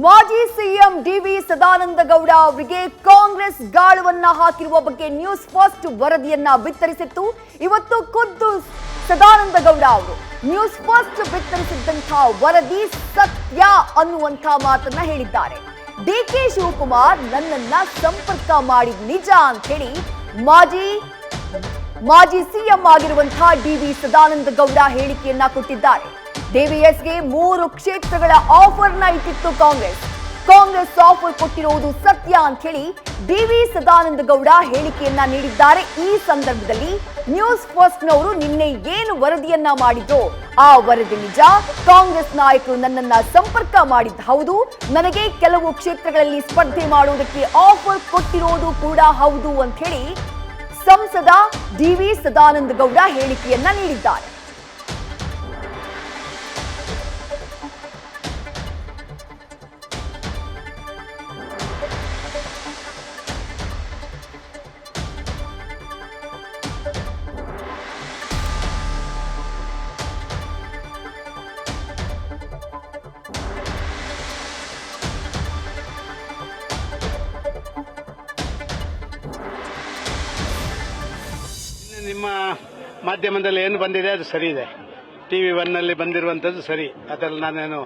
ಮಾಜಿ CM D V Sadananda Gowda ಅವರಿಗೆ ಕಾಂಗ್ರೆಸ್ ಗಾಳವನ್ನ ಹಾಕಿರುವ ಬಗ್ಗೆ ನ್ಯೂಸ್ ಫಸ್ಟ್ ವರದಿಯನ್ನ ಬಿತ್ತರಿಸಿತ್ತು. ಇವತ್ತು ಖುದ್ದು ಸದಾನಂದ ಗೌಡ ಅವರು ನ್ಯೂಸ್ ಫಸ್ಟ್ ಬಿತ್ತರಿಸಿದ್ದಂತಹ ವರದಿ ಸತ್ಯ ಅನ್ನುವಂತ ಮಾತನ್ನ ಹೇಳಿದ್ದಾರೆ. ಡಿಕೆ ಶಿವಕುಮಾರ್ ನನ್ನನ್ನ ಸಂಪರ್ಕ ಮಾಡಿದ ನಿಜ ಅಂತ ಹೇಳಿ ಮಾಜಿ ಸಿಎಂ ಆಗಿರುವಂತಹ ಡಿವಿ ಸದಾನಂದ ಗೌಡ ಹೇಳಿಕೆಯನ್ನ ಕೊಟ್ಟಿದ್ದಾರೆ. ಜೆಡಿಎಸ್ಗೆ 3 ಕ್ಷೇತ್ರಗಳ ಆಫರ್ನ ಇಟ್ಟಿತ್ತು ಕಾಂಗ್ರೆಸ್ ಆಫರ್ ಕೊಟ್ಟಿರುವುದು ಸತ್ಯ ಅಂತ ಹೇಳಿ ಡಿವಿ ಸದಾನಂದ ಗೌಡ ಹೇಳಿಕೆಯನ್ನ ನೀಡಿದ್ದಾರೆ. ಈ ಸಂದರ್ಭದಲ್ಲಿ ನ್ಯೂಸ್ ಫಸ್ಟ್ನವರು ನಿನ್ನೆ ಏನು ವರದಿಯನ್ನ ಮಾಡಿದ್ರು ಆ ವರದಿ ನಿಜ. ಕಾಂಗ್ರೆಸ್ ನಾಯಕರು ನನ್ನನ್ನ ಸಂಪರ್ಕ ಮಾಡಿದ್ದು ಹೌದು, ನನಗೆ ಕೆಲವು ಕ್ಷೇತ್ರಗಳಲ್ಲಿ ಸ್ಪರ್ಧೆ ಮಾಡುವುದಕ್ಕೆ ಆಫರ್ ಕೊಟ್ಟಿರೋದು ಕೂಡ ಹೌದು ಅಂತ ಹೇಳಿ ಸಂಸದ ಡಿವಿ ಸದಾನಂದ ಗೌಡ ಹೇಳಿಕೆಯನ್ನ ನೀಡಿದ್ದಾರೆ. ನಿಮ್ಮ ಮಾಧ್ಯಮದಲ್ಲಿ ಏನು ಬಂದಿದೆ ಅದು ಸರಿ ಇದೆ. TV 1 ಬಂದಿರುವಂಥದ್ದು ಸರಿ, ಅದರಲ್ಲಿ ನಾನೇನು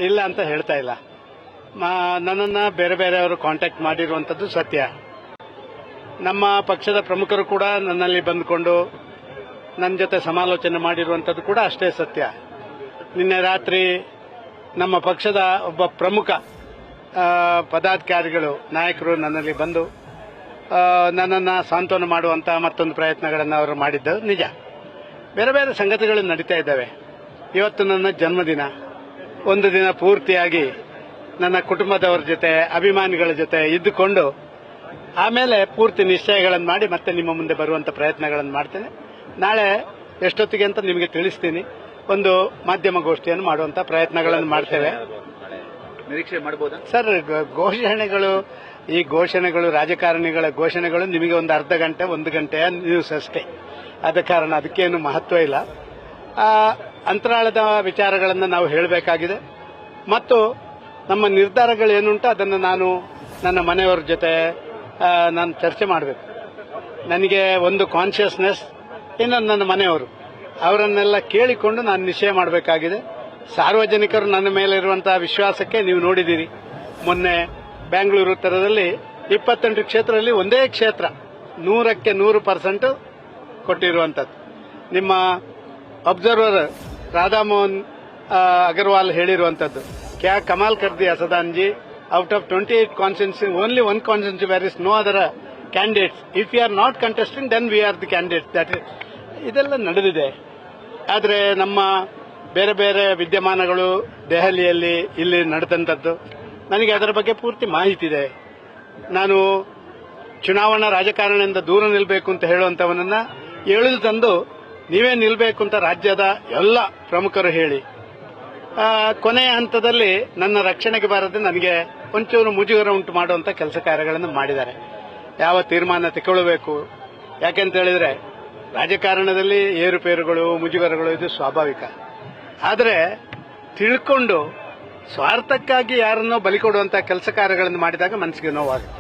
ಇಲ್ಲ ಅಂತ ಹೇಳ್ತಾ ಇಲ್ಲ. ನನ್ನನ್ನು ಬೇರೆಯವರು ಕಾಂಟ್ಯಾಕ್ಟ್ ಮಾಡಿರುವಂಥದ್ದು ಸತ್ಯ. ನಮ್ಮ ಪಕ್ಷದ ಪ್ರಮುಖರು ಕೂಡ ನನ್ನಲ್ಲಿ ಬಂದುಕೊಂಡು ನನ್ನ ಜೊತೆ ಸಮಾಲೋಚನೆ ಮಾಡಿರುವಂಥದ್ದು ಕೂಡ ಅಷ್ಟೇ ಸತ್ಯ. ನಿನ್ನೆ ರಾತ್ರಿ ನಮ್ಮ ಪಕ್ಷದ ಒಬ್ಬ ಪ್ರಮುಖ ಪದಾಧಿಕಾರಿಗಳು ನಾಯಕರು ನನ್ನಲ್ಲಿ ಬಂದು ನನ್ನನ್ನು ಸಾಂತ್ವನ ಮಾಡುವಂಥ ಮತ್ತೊಂದು ಪ್ರಯತ್ನಗಳನ್ನು ಅವರು ಮಾಡಿದ್ದು ನಿಜ. ಬೇರೆ ಸಂಗತಿಗಳು ನಡೀತಾ ಇದ್ದಾವೆ. ಇವತ್ತು ನನ್ನ ಜನ್ಮದಿನ, ಒಂದು ದಿನ ಪೂರ್ತಿಯಾಗಿ ನನ್ನ ಕುಟುಂಬದವರ ಜೊತೆ ಅಭಿಮಾನಿಗಳ ಜೊತೆ ಇದ್ದುಕೊಂಡು ಆಮೇಲೆ ಪೂರ್ತಿ ನಿಶ್ಚಯಗಳನ್ನು ಮಾಡಿ ಮತ್ತೆ ನಿಮ್ಮ ಮುಂದೆ ಬರುವಂಥ ಪ್ರಯತ್ನಗಳನ್ನು ಮಾಡ್ತೇನೆ. ನಾಳೆ ಎಷ್ಟೊತ್ತಿಗೆ ಅಂತ ನಿಮಗೆ ತಿಳಿಸ್ತೀನಿ. ಒಂದು ಮಾಧ್ಯಮ ಗೋಷ್ಠಿಯನ್ನು ಮಾಡುವಂಥ ಪ್ರಯತ್ನಗಳನ್ನು ಮಾಡ್ತೇವೆ. ನಿರೀಕ್ಷೆ ಮಾಡಬಹುದಾ ಸರ್? ಈ ಘೋಷಣೆಗಳು ರಾಜಕಾರಣಿಗಳ ಘೋಷಣೆಗಳು ನಿಮಗೆ ಒಂದು ಅರ್ಧ ಗಂಟೆ 1 ಗಂಟೆಯ ನ್ಯೂಸ್ ಅಷ್ಟೇ. ಆದ ಕಾರಣ ಅದಕ್ಕೇನು ಮಹತ್ವ ಇಲ್ಲ. ಅಂತರಾಳದ ವಿಚಾರಗಳನ್ನು ನಾವು ಹೇಳಬೇಕಾಗಿದೆ ಮತ್ತು ನಮ್ಮ ನಿರ್ಧಾರಗಳೇನುಂಟು ಅದನ್ನು ನಾನು ನನ್ನ ಮನೆಯವರ ಜೊತೆ ನಾನು ಚರ್ಚೆ ಮಾಡಬೇಕು. ನನಗೆ ಒಂದು ಕಾನ್ಷಿಯಸ್ನೆಸ್, ಇನ್ನೊಂದು ನನ್ನ ಮನೆಯವರು, ಅವರನ್ನೆಲ್ಲ ಕೇಳಿಕೊಂಡು ನಾನು ನಿಶ್ಚಯ ಮಾಡಬೇಕಾಗಿದೆ. ಸಾರ್ವಜನಿಕರು ನನ್ನ ಮೇಲೆ ಇರುವಂತಹ ವಿಶ್ವಾಸಕ್ಕೆ ನೀವು ನೋಡಿದ್ದೀರಿ. ಮೊನ್ನೆ ಬೆಂಗಳೂರು ಉತ್ತರದಲ್ಲಿ 28 ಕ್ಷೇತ್ರದಲ್ಲಿ ಒಂದೇ ಕ್ಷೇತ್ರ 100ಕ್ಕೆ 100% ಕೊಟ್ಟಿರುವಂಥದ್ದು. ನಿಮ್ಮ ಅಬ್ಸರ್ವರ್ ರಾಧಾಮೋಹನ್ ಅಗರ್ವಾಲ್ ಹೇಳಿರುವಂಥದ್ದು, ಕ್ಯಾ ಕಮಾಲ್ ಕರ್ದಿ Sadanji, out of 28 constituency only 1 constituency where is no other candidates. If you are not contesting then we are the candidates. That ಇದೆಲ್ಲ ನಡೆದಿದೆ. ಆದರೆ ನಮ್ಮ ಬೇರೆ ವಿದ್ಯಮಾನಗಳು ದೆಹಲಿಯಲ್ಲಿ ಇಲ್ಲಿ ನಡೆದಂಥದ್ದು ನನಗೆ ಅದರ ಬಗ್ಗೆ ಪೂರ್ತಿ ಮಾಹಿತಿ ಇದೆ. ನಾನು ಚುನಾವಣಾ ರಾಜಕಾರಣದಿಂದ ದೂರ ನಿಲ್ಲಬೇಕು ಅಂತ ಹೇಳುವಂಥವನನ್ನ ಎಳೆದು ತಂದು ನೀವೇ ನಿಲ್ಲಬೇಕು ಅಂತ ರಾಜ್ಯದ ಎಲ್ಲ ಪ್ರಮುಖರು ಹೇಳಿ ಕೊನೆಯ ಹಂತದಲ್ಲಿ ನನ್ನ ರಕ್ಷಣೆಗೆ ಬಾರದೆ ನನಗೆ ಒಂಚೂರು ಮುಜುಗರ ಉಂಟು ಮಾಡುವಂಥ ಕೆಲಸ ಕಾರ್ಯಗಳನ್ನು ಮಾಡಿದ್ದಾರೆ. ಯಾವ ತೀರ್ಮಾನ ತಗೊಳ್ಳಬೇಕು, ಯಾಕೆಂತ ಹೇಳಿದ್ರೆ ರಾಜಕಾರಣದಲ್ಲಿ ಏರುಪೇರುಗಳು ಮುಜುಗರಗಳು ಇದು ಸ್ವಾಭಾವಿಕ. ಆದರೆ ತಿಳ್ಕೊಂಡು ಸ್ವಾರ್ಥಕ್ಕಾಗಿ ಯಾರನ್ನೋ ಬಲಿ ಕೊಡುವಂತಹ ಕೆಲಸ ಕಾರ್ಯಗಳನ್ನು ಮಾಡಿದಾಗ ಮನಸ್ಸಿಗೆ ನೋವಾಗುತ್ತೆ.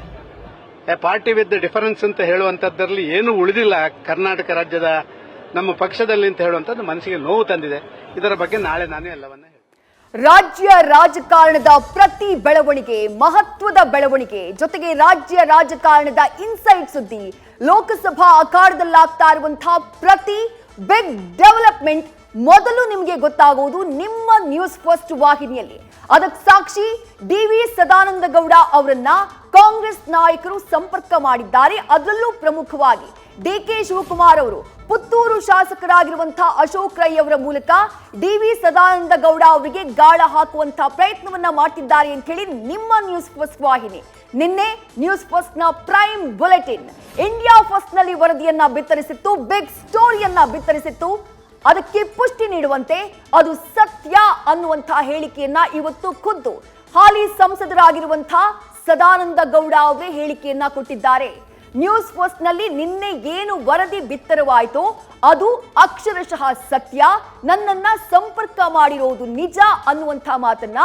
ಪಾರ್ಟಿ ವಿತ್ ಡಿಫರೆನ್ಸ್ ಅಂತ ಹೇಳುವಂಥದ್ರಲ್ಲಿ ಏನು ಉಳಿದಿಲ್ಲ ಕರ್ನಾಟಕ ರಾಜ್ಯದ ನಮ್ಮ ಪಕ್ಷದಲ್ಲಿ ಅಂತ ಹೇಳುವಂಥದ್ದು ಮನಸ್ಸಿಗೆ ನೋವು ತಂದಿದೆ. ಇದರ ಬಗ್ಗೆ ನಾಳೆ ನಾನು ಎಲ್ಲವನ್ನ ರಾಜ್ಯ ರಾಜಕಾರಣದ ಪ್ರತಿ ಬೆಳವಣಿಗೆ ಮಹತ್ವದ ಬೆಳವಣಿಗೆ, ಜೊತೆಗೆ ರಾಜ್ಯ ರಾಜಕಾರಣದ ಇನ್ಸೈಡ್ ಸುದ್ದಿ, ಲೋಕಸಭಾ ಅಖಾಡದಲ್ಲಾಗ್ತಾ ಇರುವಂತಹ ಪ್ರತಿ ಬಿಗ್ ಡೆವಲಪ್ಮೆಂಟ್ ಮೊದಲು ನಿಮಗೆ ಗೊತ್ತಾಗುವುದು ನಿಮ್ಮ ನ್ಯೂಸ್ ಫಸ್ಟ್ ವಾಹಿನಿಯಲ್ಲಿ. ಅದಕ್ಕೆ ಸಾಕ್ಷಿ ಡಿವಿ ಸದಾನಂದ ಗೌಡ ಅವರನ್ನ ಕಾಂಗ್ರೆಸ್ ನಾಯಕರು ಸಂಪರ್ಕ ಮಾಡಿದ್ದಾರೆ. ಅದರಲ್ಲೂ ಪ್ರಮುಖವಾಗಿ ಡಿಕೆ ಶಿವಕುಮಾರ್ ಅವರು ಪುತ್ತೂರು ಶಾಸಕರಾಗಿರುವಂತಹ ಅಶೋಕ್ ರೈ ಅವರ ಮೂಲಕ ಡಿವಿ ಸದಾನಂದ ಗೌಡ ಅವರಿಗೆ ಗಾಳ ಹಾಕುವಂತಹ ಪ್ರಯತ್ನವನ್ನ ಮಾಡ್ತಿದ್ದಾರೆ ಅಂತ ಹೇಳಿ ನಿಮ್ಮ ನ್ಯೂಸ್ ಫಸ್ಟ್ ವಾಹಿನಿ ನಿನ್ನೆ ನ್ಯೂಸ್ ಫಸ್ಟ್ ನ ಪ್ರೈಮ್ ಬುಲೆಟಿನ್ ಇಂಡಿಯಾ ಫಸ್ಟ್ ನಲ್ಲಿ ವರದಿಯನ್ನ ಬಿತ್ತರಿಸಿತ್ತು, ಬಿಗ್ ಸ್ಟೋರಿಯನ್ನ ಬಿತ್ತರಿಸಿತ್ತು. ಅದಕ್ಕೆ ಪುಷ್ಟಿ ನೀಡುವಂತೆ ಅದು ಸತ್ಯ ಅನ್ನುವಂತಹ ಹೇಳಿಕೆಯನ್ನ ಇವತ್ತು ಖುದ್ದು ಹಾಲಿ ಸಂಸದರಾಗಿರುವಂತಹ ಸದಾನಂದ ಗೌಡ ಅವರೇ ಹೇಳಿಕೆಯನ್ನ ಕೊಟ್ಟಿದ್ದಾರೆ. ನ್ಯೂಸ್ ಫಸ್ಟ್ ನಲ್ಲಿ ನಿನ್ನೆ ಏನು ವರದಿ ಬಿತ್ತರವಾಯಿತೋ ಅದು ಅಕ್ಷರಶಃ ಸತ್ಯ, ನನ್ನನ್ನ ಸಂಪರ್ಕ ಮಾಡಿರೋದು ನಿಜ ಅನ್ನುವಂಥ ಮಾತನ್ನ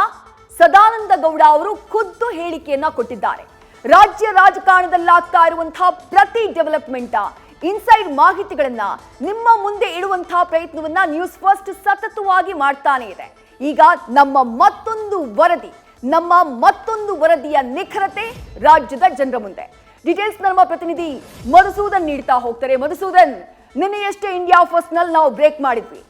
ಸದಾನಂದ ಗೌಡ ಅವರು ಖುದ್ದು ಹೇಳಿಕೆಯನ್ನ ಕೊಟ್ಟಿದ್ದಾರೆ. ರಾಜ್ಯ ರಾಜಕಾರಣದಲ್ಲಾಗ್ತಾ ಇರುವಂತಹ ಪ್ರತಿ ಡೆವಲಪ್ಮೆಂಟ್ ಇನ್ಸೈಡ್ ಮಾಹಿತಿಗಳನ್ನ ನಿಮ್ಮ ಮುಂದೆ ಇಡುವಂತಹ ಪ್ರಯತ್ನವನ್ನ ನ್ಯೂಸ್ ಫಸ್ಟ್ ಸತತವಾಗಿ ಮಾಡ್ತಾನೆ ಇದೆ. ಈಗ ನಮ್ಮ ಮತ್ತೊಂದು ವರದಿಯ ನಿಖರತೆ ರಾಜ್ಯದ ಜನರ ಮುಂದೆ. ಡೀಟೇಲ್ಸ್ ನಮ್ಮ ಪ್ರತಿನಿಧಿ ಮಧುಸೂದನ್ ನೀಡ್ತಾ ಹೋಗ್ತಾರೆ. ಮಧುಸೂದನ್, ನಿನ್ನೆಯಷ್ಟೇ ಇಂಡಿಯಾ ಫಸ್ಟ್ ನಲ್ಲಿ ನಾವು ಬ್ರೇಕ್ ಮಾಡಿದ್ವಿ.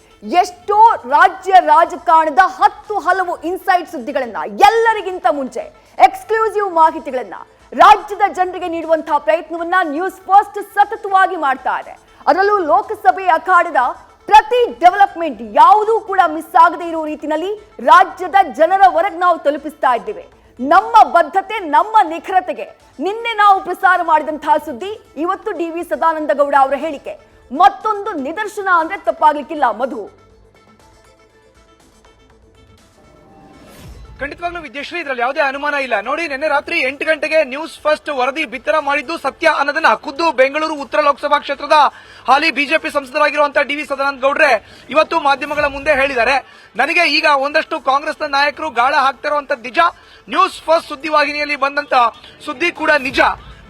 ಎಷ್ಟೋ ರಾಜ್ಯ ರಾಜಕಾರಣದ 10 ಹಲವು ಇನ್ಸೈಡ್ ಸುದ್ದಿಗಳನ್ನ, ಎಲ್ಲರಿಗಿಂತ ಮುಂಚೆ ಎಕ್ಸ್ಕ್ಲೂಸಿವ್ ಮಾಹಿತಿಗಳನ್ನ ರಾಜ್ಯದ ಜನರಿಗೆ ನೀಡುವಂತಹ ಪ್ರಯತ್ನವನ್ನ ನ್ಯೂಸ್ ಫಸ್ಟ್ ಸತತವಾಗಿ ಮಾಡ್ತಾ ಇದೆ. ಅದರಲ್ಲೂ ಲೋಕಸಭೆ ಅಖಾಡದ ಪ್ರತಿ ಡೆವಲಪ್ಮೆಂಟ್ ಯಾವುದೂ ಕೂಡ ಮಿಸ್ ಆಗದೆ ಇರುವ ರೀತಿಯಲ್ಲಿ ರಾಜ್ಯದ ಜನರವರೆಗೆ ನಾವು ತಲುಪಿಸ್ತಾ ಇದ್ದೇವೆ. ನಮ್ಮ ಬದ್ಧತೆ, ನಮ್ಮ ನಿಖರತೆಗೆ ನಿನ್ನೆ ನಾವು ಪ್ರಸಾರ ಮಾಡಿದಂತಹ ಸುದ್ದಿ, ಇವತ್ತು ಡಿ.ವಿ. ಸದಾನಂದ ಗೌಡ ಅವರ ಹೇಳಿಕೆ ಮತ್ತೊಂದು ನಿದರ್ಶನ ಅಂದ್ರೆ ತಪ್ಪಾಗ್ಲಿಕ್ಕಿಲ್ಲ. ಮಧು, ಖಂಡಿತವಾಗ್ಲೂ ವಿದ್ಯಾಶ್ರೀ, ಇದ್ರಲ್ಲಿ ಯಾವುದೇ ಅನುಮಾನ ಇಲ್ಲ. ನೋಡಿ, ನಿನ್ನೆ ರಾತ್ರಿ 8 ಗಂಟೆಗೆ ನ್ಯೂಸ್ ಫಸ್ಟ್ ವರದಿ ಬಿತ್ತರ ಮಾಡಿದ್ದು ಸತ್ಯ ಅನ್ನೋದನ್ನ ಖುದ್ದು ಬೆಂಗಳೂರು ಉತ್ತರ ಲೋಕಸಭಾ ಕ್ಷೇತ್ರದ ಹಾಲಿ ಬಿಜೆಪಿ ಸಂಸದರಾಗಿರುವಂತಹ ಡಿ.ವಿ. ಸದಾನಂದ ಗೌಡ್ರೆ ಇವತ್ತು ಮಾಧ್ಯಮಗಳ ಮುಂದೆ ಹೇಳಿದ್ದಾರೆ. ನನಗೆ ಈಗ ಒಂದಷ್ಟು ಕಾಂಗ್ರೆಸ್ನ ನಾಯಕರು ಗಾಳ ಹಾಕ್ತಿರುವಂತದ್ದು ನಿಜ, ನ್ಯೂಸ್ ಫಸ್ಟ್ ಸುದ್ದಿವಾಹಿನಿಯಲ್ಲಿ ಬಂದಂತ ಸುದ್ದಿ ಕೂಡ ನಿಜ.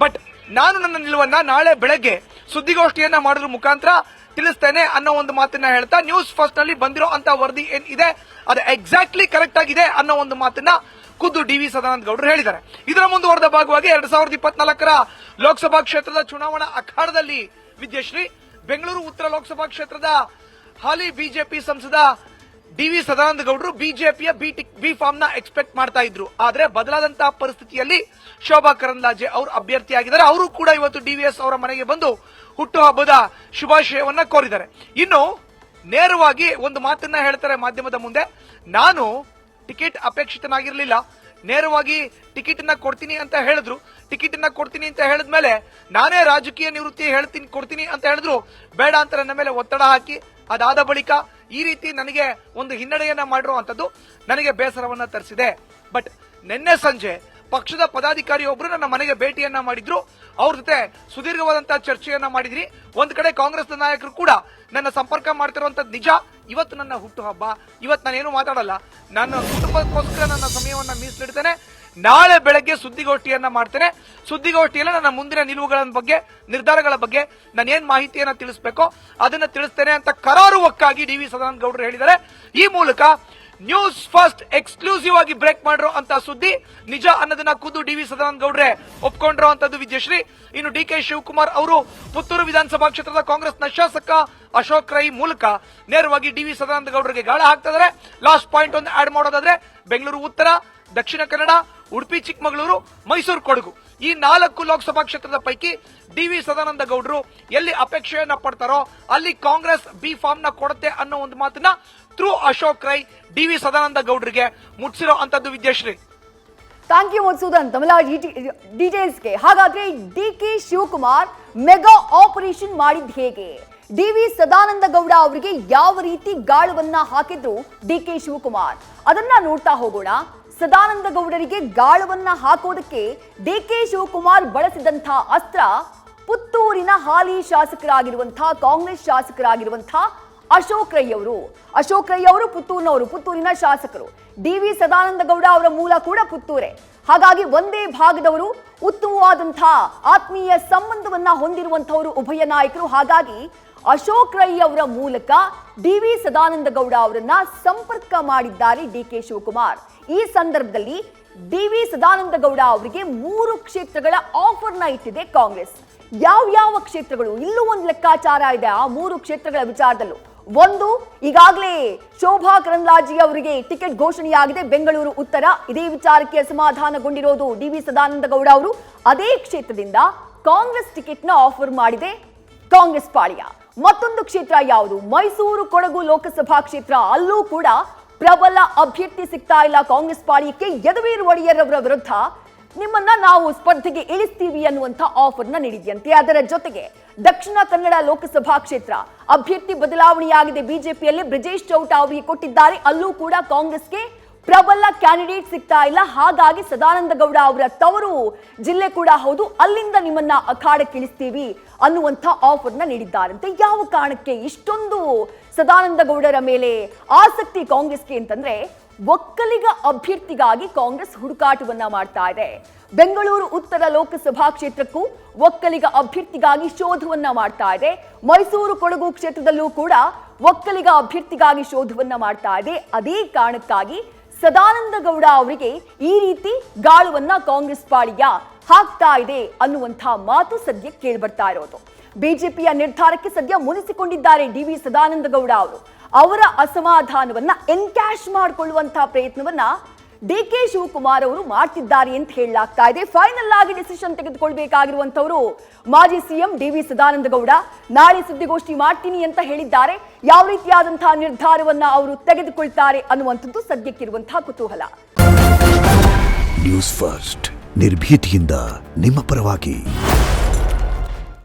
ಬಟ್ ನಾನು ನನ್ನ ನಿಲುವನ್ನ ನಾಳೆ ಬೆಳಗ್ಗೆ ಸುದ್ದಿಗೋಷ್ಠಿಯನ್ನ ಮಾಡೋದ್ರ ಮುಖಾಂತರ ತಿಳಿಸ್ತೇನೆ ಅನ್ನೋ ಒಂದು ಮಾತನ್ನ ಹೇಳ್ತಾ, ನ್ಯೂಸ್ ಫಸ್ಟ್ ನಲ್ಲಿ ಬಂದಿರೋ ಅಂತ ವರದಿ ಏನ್ ಇದೆ ಅದು ಎಕ್ಸಾಕ್ಟ್ಲಿ ಕರೆಕ್ಟ್ ಆಗಿದೆ ಅನ್ನೋ ಒಂದು ಮಾತನ್ನ ಖುದ್ದು ಡಿ.ವಿ. ಸದಾನಂದ ಗೌಡರು ಹೇಳಿದ್ದಾರೆ. ಇದರ ಮುಂದುವರೆದ ಭಾಗವಾಗಿ 2024ರ ಲೋಕಸಭಾ ಕ್ಷೇತ್ರದ ಚುನಾವಣಾ ಅಖಾಡದಲ್ಲಿ ವಿದ್ಯಾಶ್ರೀ, ಬೆಂಗಳೂರು ಉತ್ತರ ಲೋಕಸಭಾ ಕ್ಷೇತ್ರದ ಹಾಲಿ ಬಿಜೆಪಿ ಸಂಸದ ಡಿ.ವಿ. ಸದಾನಂದ ಗೌಡರು ಬಿಜೆಪಿಯ ಬಿ ಫಾರ್ಮ್ ನ ಎಕ್ಸ್ಪೆಕ್ಟ್ ಮಾಡ್ತಾ ಇದ್ರು. ಆದ್ರೆ ಬದಲಾದಂತಹ ಪರಿಸ್ಥಿತಿಯಲ್ಲಿ ಶೋಭಾ ಕರಂದ್ಲಾಜೆ ಅವರು ಅಭ್ಯರ್ಥಿಯಾಗಿದ್ದಾರೆ. ಅವರು ಕೂಡ ಇವತ್ತು ಡಿ.ವಿ.ಎಸ್ ಅವರ ಮನೆಗೆ ಬಂದು ಹುಟ್ಟುಹಬ್ಬದ ಶುಭಾಶಯವನ್ನ ಕೋರಿದ್ದಾರೆ. ಇನ್ನು ನೇರವಾಗಿ ಒಂದು ಮಾತನ್ನ ಹೇಳ್ತಾರೆ ಮಾಧ್ಯಮದ ಮುಂದೆ, ನಾನು ಟಿಕೆಟ್ ಅಪೇಕ್ಷಿತನಾಗಿರ್ಲಿಲ್ಲ, ನೇರವಾಗಿ ಟಿಕೆಟ್ ಅನ್ನ ಕೊಡ್ತೀನಿ ಅಂತ ಹೇಳಿದ್ರು. ಟಿಕೆಟ್ ಅನ್ನ ಕೊಡ್ತೀನಿ ಅಂತ ಹೇಳಿದ್ಮೇಲೆ ನಾನೇ ರಾಜಕೀಯ ನಿವೃತ್ತಿ ಕೊಡ್ತೀನಿ ಅಂತ ಹೇಳಿದ್ರು. ಬೇಡ ಅಂತ ನನ್ನ ಮೇಲೆ ಒತ್ತಡ ಹಾಕಿ ಅದಾದ ಬಳಿಕ ಈ ರೀತಿ ನನಗೆ ಒಂದು ಹಿನ್ನಡೆಯನ್ನ ಮಾಡಿರುವಂತದ್ದು ನನಗೆ ಬೇಸರವನ್ನ ತರಿಸಿದೆ. ಬಟ್ ನಿನ್ನೆ ಸಂಜೆ ಪಕ್ಷದ ಪದಾಧಿಕಾರಿ ಒಬ್ರು ನನ್ನ ಮನೆಗೆ ಭೇಟಿಯನ್ನ ಮಾಡಿದ್ರು. ಅವ್ರ ಜೊತೆ ಸುದೀರ್ಘವಾದಂತಹ ಚರ್ಚೆಯನ್ನ ಮಾಡಿದ್ರಿ. ಒಂದ್ ಕಡೆ ಕಾಂಗ್ರೆಸ್ ನಾಯಕರು ಕೂಡ ನನ್ನ ಸಂಪರ್ಕ ಮಾಡ್ತಿರುವಂತದ್ದು ನಿಜ. ಇವತ್ತು ನನ್ನ ಹುಟ್ಟುಹಬ್ಬ, ಇವತ್ತು ನಾನೇನು ಮಾತಾಡಲ್ಲ, ನನ್ನ ಕುಟುಂಬಕ್ಕೋಸ್ಕರ ನನ್ನ ಸಮಯವನ್ನ ಮೀಸಲಿಡ್ತೇನೆ. ನಾಳೆ ಬೆಳಗ್ಗೆ ಸುದ್ದಿಗೋಷ್ಠಿಯನ್ನ ಮಾಡ್ತೇನೆ. ಸುದ್ದಿಗೋಷ್ಠಿಯಲ್ಲಿ ನನ್ನ ಮುಂದಿನ ನಿಲುವುಗಳ ಬಗ್ಗೆ, ನಿರ್ಧಾರಗಳ ಬಗ್ಗೆ ನಾನು ಏನ್ ಮಾಹಿತಿಯನ್ನ ತಿಳಿಸಬೇಕೋ ಅದನ್ನ ತಿಳಿಸ್ತೇನೆ ಅಂತ ಕರಾರುವಕ್ಕಾಗಿ ಡಿ.ವಿ. ಸದಾನಂದ ಗೌಡರು ಹೇಳಿದ್ದಾರೆ. ಈ ಮೂಲಕ ನ್ಯೂಸ್ ಫಸ್ಟ್ ಎಕ್ಸ್ಕ್ಲೂಸಿವ್ ಆಗಿ ಬ್ರೇಕ್ ಮಾಡಿರೋ ಅಂತ ಸುದ್ದಿ ನಿಜ ಅನ್ನೋದನ್ನ ಖುದ್ದು ಡಿ.ವಿ. ಸದಾನಂದ ಗೌಡ್ರೆ ಒಪ್ಕೊಂಡಿರೋ ಅಂತದ್ದು ವಿದ್ಯಾಶ್ರೀ. ಇನ್ನು ಡಿ.ಕೆ. ಶಿವಕುಮಾರ್ ಅವರು ಪುತ್ತೂರು ವಿಧಾನಸಭಾ ಕ್ಷೇತ್ರದ ಕಾಂಗ್ರೆಸ್ನ ಶಾಸಕ ಅಶೋಕ್ ರೈ ಮೂಲಕ ನೇರವಾಗಿ ಡಿ.ವಿ. ಸದಾನಂದ ಗೌಡರಿಗೆ ಗಾಳ ಹಾಕ್ತಾ ಇದ್ದಾರೆ. ಲಾಸ್ಟ್ ಪಾಯಿಂಟ್ ಒಂದು ಆಡ್ ಮಾಡೋದಾದ್ರೆ, ಬೆಂಗಳೂರು ಉತ್ತರ, ದಕ್ಷಿಣ ಕನ್ನಡ, ಉಡುಪಿ ಚಿಕ್ಕಮಗಳೂರು, ಮೈಸೂರು ಕೊಡಗು, ಈ 4 ಲೋಕಸಭಾ ಕ್ಷೇತ್ರದ ಪೈಕಿ ಡಿ.ವಿ. ಸದಾನಂದ ಗೌಡರು ಎಲ್ಲಿ ಅಪೇಕ್ಷೆಯನ್ನ ಪಡ್ತಾರೋ ಅಲ್ಲಿ ಕಾಂಗ್ರೆಸ್ ಬಿ ಫಾರ್ಮ್ ನ ಕೊಡುತ್ತೆ ಅನ್ನೋ ಒಂದು ಮಾತನ್ನ ಥ್ರೂ ಅಶೋಕ್ ರೈ ಡಿ.ವಿ. ಸದಾನಂದ ಗೌಡರಿಗೆ ಮುಟ್ಟಿಸಿರೋ ಅಂತದ್ದು ವಿದ್ಯಾಶ್ರೀ. ಥ್ಯಾಂಕ್ ಯು ಮಧುಸೂದನ್ ತಮಿಳ ಡೀಟೇಲ್ಸ್ಗೆ. ಹಾಗಾದ್ರೆ ಡಿ.ಕೆ. ಶಿವಕುಮಾರ್ ಮೆಗಾ ಆಪರೇಷನ್ ಮಾಡಿದ್ ಹೇಗೆ? ಡಿ.ವಿ. ಸದಾನಂದ ಗೌಡ ಅವರಿಗೆ ಯಾವ ರೀತಿ ಗಾಳವನ್ನ ಹಾಕಿದ್ರು ಡಿ.ಕೆ. ಶಿವಕುಮಾರ್, ಅದನ್ನ ನೋಡ್ತಾ ಹೋಗೋಣ. ಸದಾನಂದ ಗೌಡರಿಗೆ ಗಾಳವನ್ನ ಹಾಕೋದಕ್ಕೆ ಡಿ.ಕೆ. ಶಿವಕುಮಾರ್ ಬಳಸಿದಂತಹ ಅಸ್ತ್ರ ಪುತ್ತೂರಿನ ಹಾಲಿ ಶಾಸಕರಾಗಿರುವಂತಹ, ಕಾಂಗ್ರೆಸ್ ಶಾಸಕರಾಗಿರುವಂತಹ ಅಶೋಕ್ ರೈ ಅವರು ಪುತ್ತೂರಿನ ಶಾಸಕರು. ಡಿ.ವಿ. ಸದಾನಂದ ಗೌಡ ಅವರ ಮೂಲ ಕೂಡ ಪುತ್ತೂರೇ. ಹಾಗಾಗಿ ಒಂದೇ ಭಾಗದವರು, ಉತ್ತಮವಾದಂತಹ ಆತ್ಮೀಯ ಸಂಬಂಧವನ್ನ ಹೊಂದಿರುವಂತಹವರು ಉಭಯ ನಾಯಕರು. ಹಾಗಾಗಿ ಅಶೋಕ್ ರೈ ಅವರ ಮೂಲಕ ಡಿ.ವಿ. ಸದಾನಂದ ಗೌಡ ಅವರನ್ನ ಸಂಪರ್ಕ ಮಾಡಿದ್ದಾರೆ ಡಿ.ಕೆ. ಶಿವಕುಮಾರ್. ಈ ಸಂದರ್ಭದಲ್ಲಿ ಡಿ.ವಿ. ಸದಾನಂದ ಗೌಡ ಅವರಿಗೆ 3 ಕ್ಷೇತ್ರಗಳ ಆಫರ್ನ ಇಟ್ಟಿದೆ ಕಾಂಗ್ರೆಸ್. ಯಾವ ಕ್ಷೇತ್ರಗಳು? ಇಲ್ಲೂ ಒಂದು ಲೆಕ್ಕಾಚಾರ ಇದೆ ಆ 3 ಕ್ಷೇತ್ರಗಳ ವಿಚಾರದಲ್ಲೂ. ಒಂದು, ಈಗಾಗಲೇ ಶೋಭಾ ಕರಂದ್ಲಾಜೆ ಅವರಿಗೆ ಟಿಕೆಟ್ ಘೋಷಣೆಯಾಗಿದೆ ಬೆಂಗಳೂರು ಉತ್ತರ. ಇದೇ ವಿಚಾರಕ್ಕೆ ಅಸಮಾಧಾನಗೊಂಡಿರೋದು ಡಿ.ವಿ. ಸದಾನಂದ ಗೌಡ ಅವರು. ಅದೇ ಕ್ಷೇತ್ರದಿಂದ ಕಾಂಗ್ರೆಸ್ ಟಿಕೆಟ್ನ ಆಫರ್ ಮಾಡಿದೆ ಕಾಂಗ್ರೆಸ್ ಪಾಳ್ಯ. ಮತ್ತೊಂದು ಕ್ಷೇತ್ರ ಯಾವುದು? ಮೈಸೂರು ಕೊಡಗು ಲೋಕಸಭಾ ಕ್ಷೇತ್ರ. ಅಲ್ಲೂ ಕೂಡ ಪ್ರಬಲ ಅಭ್ಯರ್ಥಿ ಸಿಗ್ತಾ ಇಲ್ಲ ಕಾಂಗ್ರೆಸ್ ಪಾಳ್ಯಕ್ಕೆ. ಯದುವೀರ್ ಒಡೆಯರ್ ಅವರ ವಿರುದ್ಧ ನಿಮ್ಮನ್ನ ನಾವು ಸ್ಪರ್ಧೆಗೆ ಇಳಿಸ್ತೀವಿ ಅನ್ನುವಂತ ಆಫರ್ನ ನೀಡಿದ್ಯಂತೆ. ಅದರ ಜೊತೆಗೆ ದಕ್ಷಿಣ ಕನ್ನಡ ಲೋಕಸಭಾ ಕ್ಷೇತ್ರ ಅಭ್ಯರ್ಥಿ ಬದಲಾವಣೆಯಾಗಿದೆ ಬಿಜೆಪಿಯಲ್ಲಿ. ಬ್ರಿಜೇಶ್ ಚೌಟ ಅವರಿಗೆ ಕೊಟ್ಟಿದ್ದಾರೆ. ಅಲ್ಲೂ ಕೂಡ ಕಾಂಗ್ರೆಸ್ಗೆ ಪ್ರಬಲ ಕ್ಯಾಂಡಿಡೇಟ್ ಸಿಗ್ತಾ ಇಲ್ಲ. ಹಾಗಾಗಿ ಸದಾನಂದ ಗೌಡ ಅವರ ತವರು ಜಿಲ್ಲೆ ಕೂಡ ಹೌದು, ಅಲ್ಲಿಂದ ನಿಮ್ಮನ್ನ ಅಖಾಡಕ್ಕೆ ಇಳಿಸ್ತೀವಿ ಅನ್ನುವಂಥ ಆಫರ್ನ ನೀಡಿದ್ದಾರಂತೆ. ಯಾವ ಕಾರಣಕ್ಕೆ ಇಷ್ಟೊಂದು ಸದಾನಂದ ಗೌಡರ ಮೇಲೆ ಆಸಕ್ತಿ ಕಾಂಗ್ರೆಸ್ಗೆ ಅಂತಂದ್ರೆ, ಒಕ್ಕಲಿಗ ಅಭ್ಯರ್ಥಿಗಾಗಿ ಕಾಂಗ್ರೆಸ್ ಹುಡುಕಾಟವನ್ನ ಮಾಡ್ತಾ ಇದೆ. ಬೆಂಗಳೂರು ಉತ್ತರ ಲೋಕಸಭಾ ಕ್ಷೇತ್ರಕ್ಕೂ ಒಕ್ಕಲಿಗ ಅಭ್ಯರ್ಥಿಗಾಗಿ ಶೋಧವನ್ನ ಮಾಡ್ತಾ ಇದೆ. ಮೈಸೂರು ಕೊಡಗು ಕ್ಷೇತ್ರದಲ್ಲೂ ಕೂಡ ಒಕ್ಕಲಿಗ ಅಭ್ಯರ್ಥಿಗಾಗಿ ಶೋಧವನ್ನ ಮಾಡ್ತಾ ಇದೆ. ಅದೇ ಕಾರಣಕ್ಕಾಗಿ ಸದಾನಂದ ಗೌಡ ಅವರಿಗೆ ಈ ರೀತಿ ಗಾಳುವನ್ನ ಕಾಂಗ್ರೆಸ್ ಪಾಳಿಯ ಹಾಕ್ತಾ ಇದೆ ಅನ್ನುವಂಥ ಮಾತು ಸದ್ಯ ಕೇಳಿಬರ್ತಾ ಇರೋದು. ಬಿಜೆಪಿಯ ನಿರ್ಧಾರಕ್ಕೆ ಸದ್ಯ ಮುನಿಸಿಕೊಂಡಿದ್ದಾರೆ ಡಿ.ವಿ. ಸದಾನಂದ ಗೌಡ ಅವರು. ಅವರ ಅಸಮಾಧಾನವನ್ನ ಎನ್ಕ್ಯಾಶ್ ಮಾಡಿಕೊಳ್ಳುವಂತಹ ಪ್ರಯತ್ನವನ್ನ ಡಿ.ಕೆ. ಶಿವಕುಮಾರ್ ಅವರು ಮಾಡ್ತಿದ್ದಾರೆ ಅಂತ ಹೇಳಲಾಗ್ತಾ ಇದೆ. ಫೈನಲ್ ಆಗಿ ಡಿಸಿಷನ್ ತೆಗೆದುಕೊಳ್ಬೇಕಾಗಿರುವಂತವರು ಮಾಜಿ ಸಿಎಂ ಡಿ.ವಿ. ಸದಾನಂದ ಗೌಡ. ನಾಳೆ ಸುದ್ದಿಗೋಷ್ಠಿ ಮಾಡ್ತೀನಿ ಅಂತ ಹೇಳಿದ್ದಾರೆ. ಯಾವ ರೀತಿಯಾದಂತಹ ನಿರ್ಧಾರವನ್ನ ಅವರು ತೆಗೆದುಕೊಳ್ತಾರೆ ಅನ್ನುವಂಥದ್ದು ಸದ್ಯಕ್ಕಿರುವಂತಹ ಕುತೂಹಲ. ನ್ಯೂಸ್ ಫಸ್ಟ್ ನಿರ್ಭೀತಿಯಿಂದ ನಿಮ್ಮ ಪರವಾಗಿ.